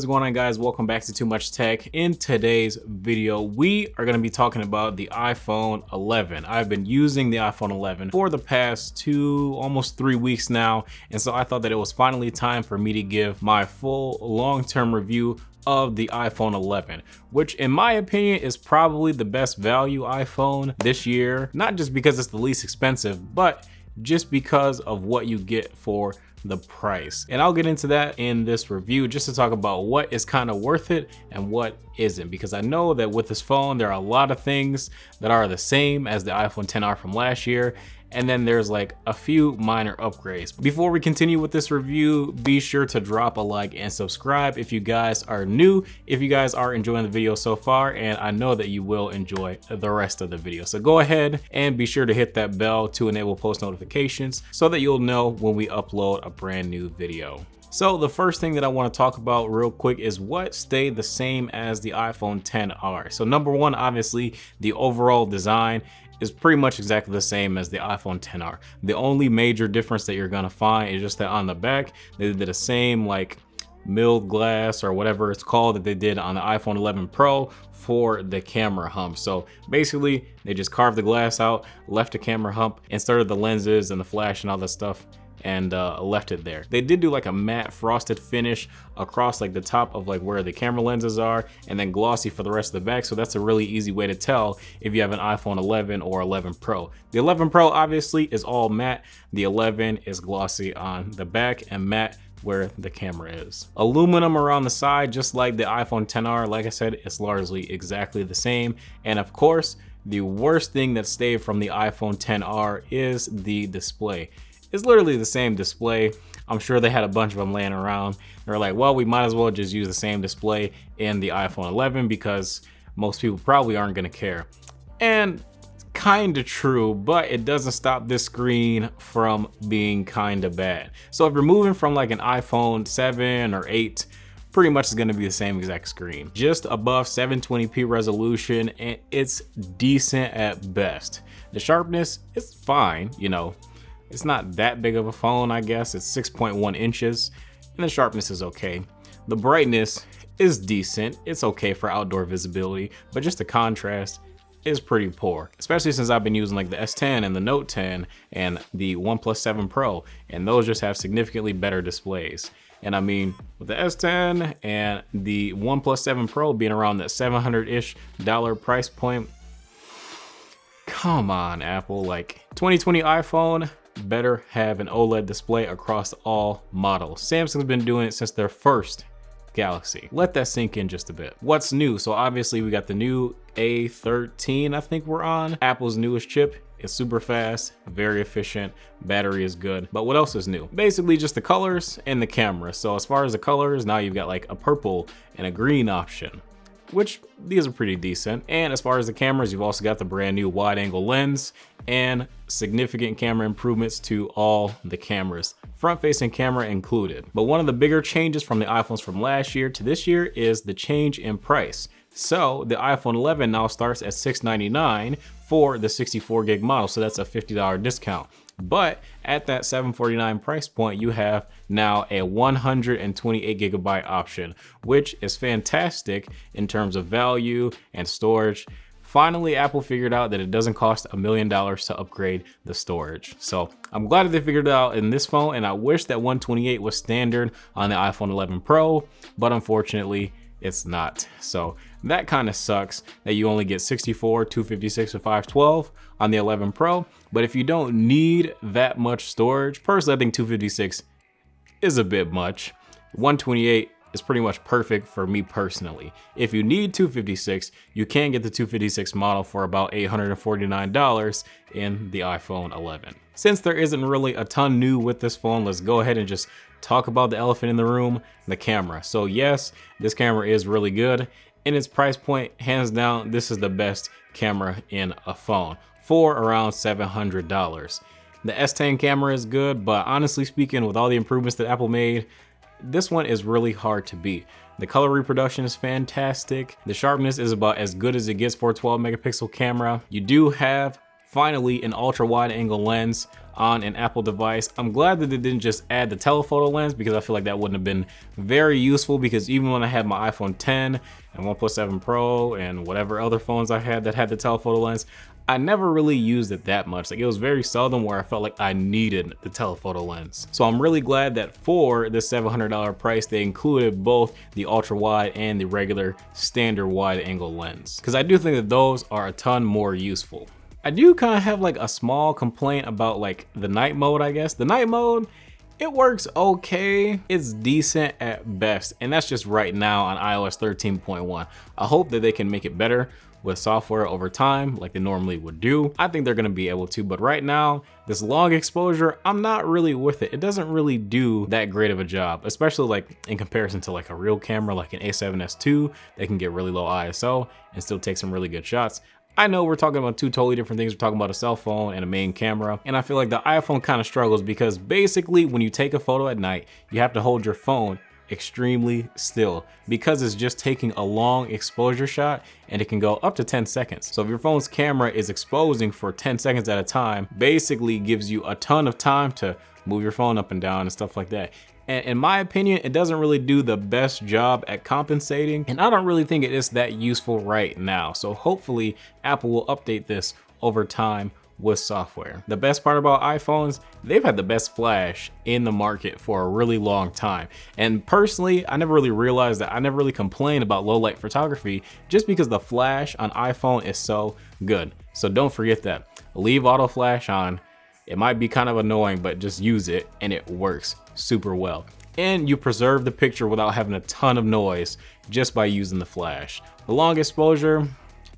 going on, guys? Welcome back to Too Much Tech. In today's video, we are going to be talking about the iPhone 11. I've been using the iPhone 11 for the past almost 3 weeks now, and so I thought that it was finally time for me to give my full long-term review of the iPhone 11, which in my opinion is probably the best value iPhone this year, not just because it's the least expensive, but just because of what you get for the price. And I'll get into that in this review just to talk about what is kind of worth it and what isn't, because I know that with this phone there are a lot of things that are the same as the iPhone XR from last year, and then there's like a few minor upgrades. Before we continue with this review, be sure to drop a like and subscribe if you guys are new, if you guys are enjoying the video so far, and I know that you will enjoy the rest of the video. So go ahead and be sure to hit that bell to enable post notifications so that you'll know when we upload a brand new video. So the first thing that I want to talk about real quick is what stayed the same as the iPhone XR. So number one, obviously the overall design is pretty much exactly the same as the iPhone XR. The only major difference that you're gonna find is just that on the back, they did the same like milled glass or whatever it's called that they did on the iPhone 11 Pro for the camera hump. So basically they just carved the glass out, left the camera hump, inserted the lenses and the flash and all that stuff, and left it there. They did do like a matte frosted finish across like the top of like where the camera lenses are, and then glossy for the rest of the back. So that's a really easy way to tell if you have an iPhone 11 or 11 Pro. The 11 Pro obviously is all matte. The 11 is glossy on the back and matte where the camera is. Aluminum around the side, just like the iPhone XR. Like I said, it's largely exactly the same. And of course, the worst thing that stayed from the iPhone XR is the display. It's literally the same display. I'm sure they had a bunch of them laying around. They're like, well, we might as well just use the same display in the iPhone 11 because most people probably aren't gonna care. And kinda true, but it doesn't stop this screen from being kinda bad. So if you're moving from like an iPhone 7 or 8, pretty much is gonna be the same exact screen. Just above 720p resolution, and it's decent at best. The sharpness is fine, you know. It's not that big of a phone, I guess. It's 6.1 inches, and the sharpness is okay. The brightness is decent. It's okay for outdoor visibility, but just the contrast is pretty poor, especially since I've been using like the S10 and the Note 10 and the OnePlus 7 Pro, and those just have significantly better displays. And I mean, with the S10 and the OnePlus 7 Pro being around that $700-ish price point, come on, Apple, like 2020 iPhone better have an OLED display across all models. Samsung's been doing it since their first Galaxy. Let that sink in just a bit. What's new? So obviously we got the new A13, I think we're on. Apple's newest chip. It's super fast, very efficient, battery is good. But what else is new? Basically just the colors and the camera. So as far as the colors, now you've got like a purple and a green option, which these are pretty decent. And as far as the cameras, you've also got the brand new wide angle lens and significant camera improvements to all the cameras, front facing camera included. But one of the bigger changes from the iPhones from last year to this year is the change in price. So the iPhone 11 now starts at $699 for the 64 gig model. So that's a $50 discount. But at that $749 price point, you have now a 128 gigabyte option, which is fantastic in terms of value and storage. Finally, Apple figured out that it doesn't cost $1 million to upgrade the storage. So I'm glad that they figured it out in this phone, and I wish that 128 was standard on the iPhone 11 Pro, but unfortunately it's not. So that kind of sucks that you only get 64, 256, or 512 on the 11 Pro. But if you don't need that much storage, personally I think 256 is a bit much. 128 is pretty much perfect for me personally. If you need 256, you can get the 256 model for about $849 in the iPhone 11. Since there isn't really a ton new with this phone, let's go ahead and just talk about the elephant in the room, the camera. So yes, this camera is really good. In its price point, hands down, this is the best camera in a phone for around $700. The S10 camera is good, but honestly speaking, with all the improvements that Apple made, this one is really hard to beat. The color reproduction is fantastic. The sharpness is about as good as it gets for a 12 megapixel camera. You do have finally an ultra wide angle lens on an Apple device. I'm glad that they didn't just add the telephoto lens, because I feel like that wouldn't have been very useful, because even when I had my iPhone 10 and OnePlus 7 Pro and whatever other phones I had that had the telephoto lens, I never really used it that much. Like, it was very seldom where I felt like I needed the telephoto lens. So I'm really glad that for this $700 price, they included both the ultra wide and the regular standard wide angle lens, because I do think that those are a ton more useful. I do kind of have like a small complaint about like the night mode, I guess. The night mode, it works okay. It's decent at best. And that's just right now on iOS 13.1. I hope that they can make it better with software over time like they normally would do. I think they're gonna be able to, but right now, this long exposure, I'm not really with it. It doesn't really do that great of a job, especially like in comparison to like a real camera like an A7S II that can get really low ISO and still take some really good shots. I know we're talking about two totally different things. We're talking about a cell phone and a main camera. And I feel like the iPhone kind of struggles, because basically when you take a photo at night, you have to hold your phone extremely still, because it's just taking a long exposure shot and it can go up to 10 seconds. So if your phone's camera is exposing for 10 seconds at a time, basically gives you a ton of time to move your phone up and down and stuff like that. And in my opinion, it doesn't really do the best job at compensating, and I don't really think it is that useful right now. So hopefully Apple will update this over time with software. The best part about iPhones, they've had the best flash in the market for a really long time. And personally, I never really realized that. I never really complained about low light photography, just because the flash on iPhone is so good. So don't forget that. Leave auto flash on. It might be kind of annoying, but just use it and it works super well. And you preserve the picture without having a ton of noise just by using the flash. The long exposure,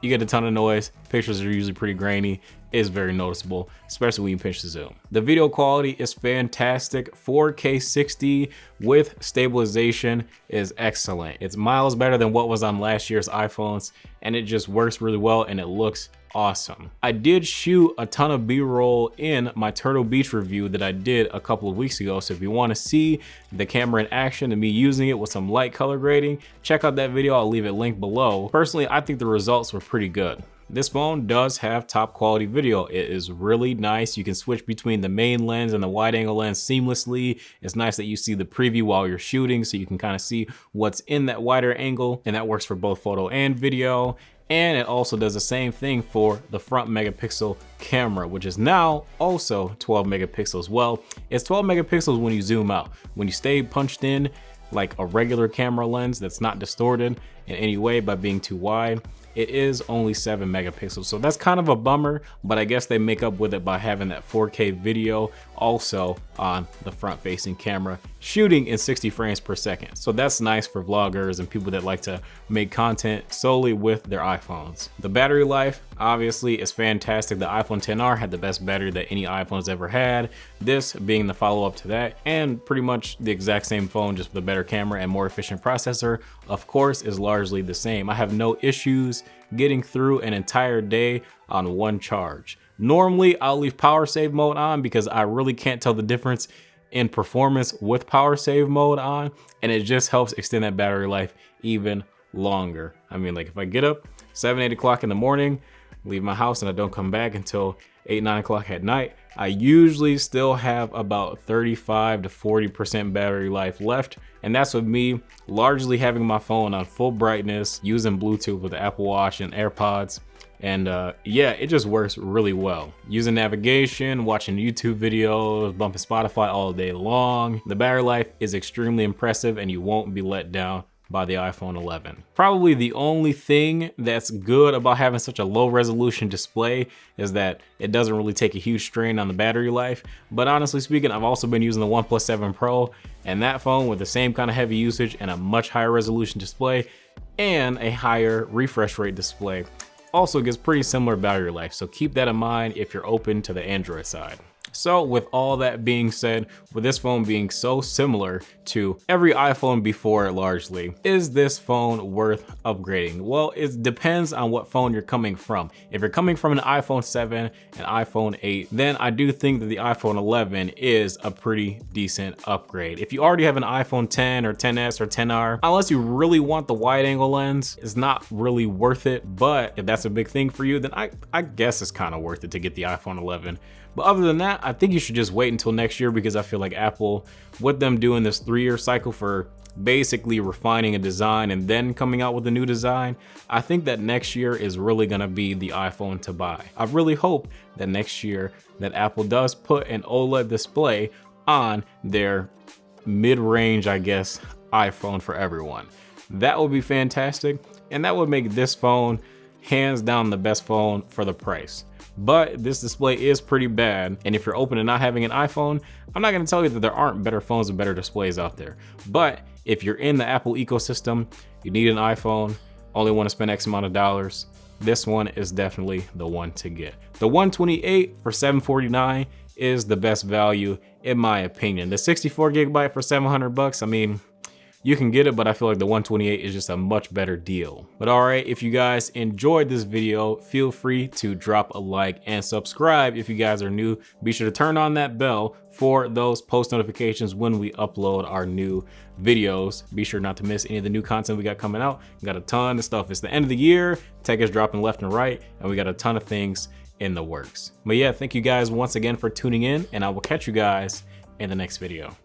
you get a ton of noise. Pictures are usually pretty grainy. It's very noticeable, especially when you pinch the zoom. The video quality is fantastic. 4K 60 with stabilization is excellent. It's miles better than what was on last year's iPhones, and it just works really well and it looks awesome. I did shoot a ton of B-roll in my Turtle Beach review that I did a couple of weeks ago. So if you want to see the camera in action and me using it with some light color grading, check out that video. I'll leave it linked below. Personally, I think the results were pretty good. This phone does have top quality video. It is really nice. You can switch between the main lens and the wide angle lens seamlessly. It's nice that you see the preview while you're shooting, so you can kind of see what's in that wider angle, and that works for both photo and video. And it also does the same thing for the front megapixel camera, which is now also 12 megapixels. Well, it's 12 megapixels when you zoom out. When you stay punched in like a regular camera lens that's not distorted in any way by being too wide, it is only 7 megapixels. So that's kind of a bummer, but I guess they make up with it by having that 4K video also on the front facing camera, shooting in 60 frames per second. So that's nice for vloggers and people that like to make content solely with their iPhones. The battery life obviously is fantastic. The iPhone XR had the best battery that any iPhone's ever had. This being the follow-up to that, and pretty much the exact same phone, just with a better camera and more efficient processor, of course, is largely the same. I have no issues getting through an entire day on one charge. Normally, I'll leave power save mode on because I really can't tell the difference in performance with power save mode on, and it just helps extend that battery life even longer. I mean, like if I get up 7, 8 o'clock in the morning, leave my house, and I don't come back until 8, 9 o'clock at night, I usually still have about 35 to 40% battery life left. And that's with me largely having my phone on full brightness, using Bluetooth with the Apple Watch and AirPods. And yeah, it just works really well. Using navigation, watching YouTube videos, bumping Spotify all day long. The battery life is extremely impressive, and you won't be let down by the iPhone 11. Probably the only thing that's good about having such a low resolution display is that it doesn't really take a huge strain on the battery life. But honestly speaking, I've also been using the OnePlus 7 Pro, and that phone with the same kind of heavy usage and a much higher resolution display and a higher refresh rate display also gives pretty similar battery life. So keep that in mind if you're open to the Android side. So with all that being said, with this phone being so similar to every iPhone before it largely, is this phone worth upgrading? Well, it depends on what phone you're coming from. If you're coming from an iPhone 7, an iPhone 8, then I do think that the iPhone 11 is a pretty decent upgrade. If you already have an iPhone 10 or 10s or 10R, unless you really want the wide angle lens, it's not really worth it. But if that's a big thing for you, then I guess it's kind of worth it to get the iPhone 11. But other than that, I think you should just wait until next year, because I feel like Apple, with them doing this 3-year cycle for basically refining a design and then coming out with a new design, I think that next year is really gonna be the iPhone to buy. I really hope that next year that Apple does put an OLED display on their mid-range, I guess, iPhone for everyone. That would be fantastic, and that would make this phone hands down the best phone for the price. But this display is pretty bad, and if you're open to not having an iPhone, I'm not gonna tell you that there aren't better phones and better displays out there. But if you're in the Apple ecosystem, you need an iPhone, only wanna spend X amount of dollars, this one is definitely the one to get. The 128 for $749 is the best value in my opinion. The 64 gigabyte for $700, I mean, you can get it, but I feel like the 128 is just a much better deal. But all right, if you guys enjoyed this video, feel free to drop a like and subscribe if you guys are new. Be sure to turn on that bell for those post notifications when we upload our new videos. Be sure not to miss any of the new content we got coming out. We got a ton of stuff. It's the end of the year, tech is dropping left and right, and we got a ton of things in the works. But yeah, thank you guys once again for tuning in, and I will catch you guys in the next video.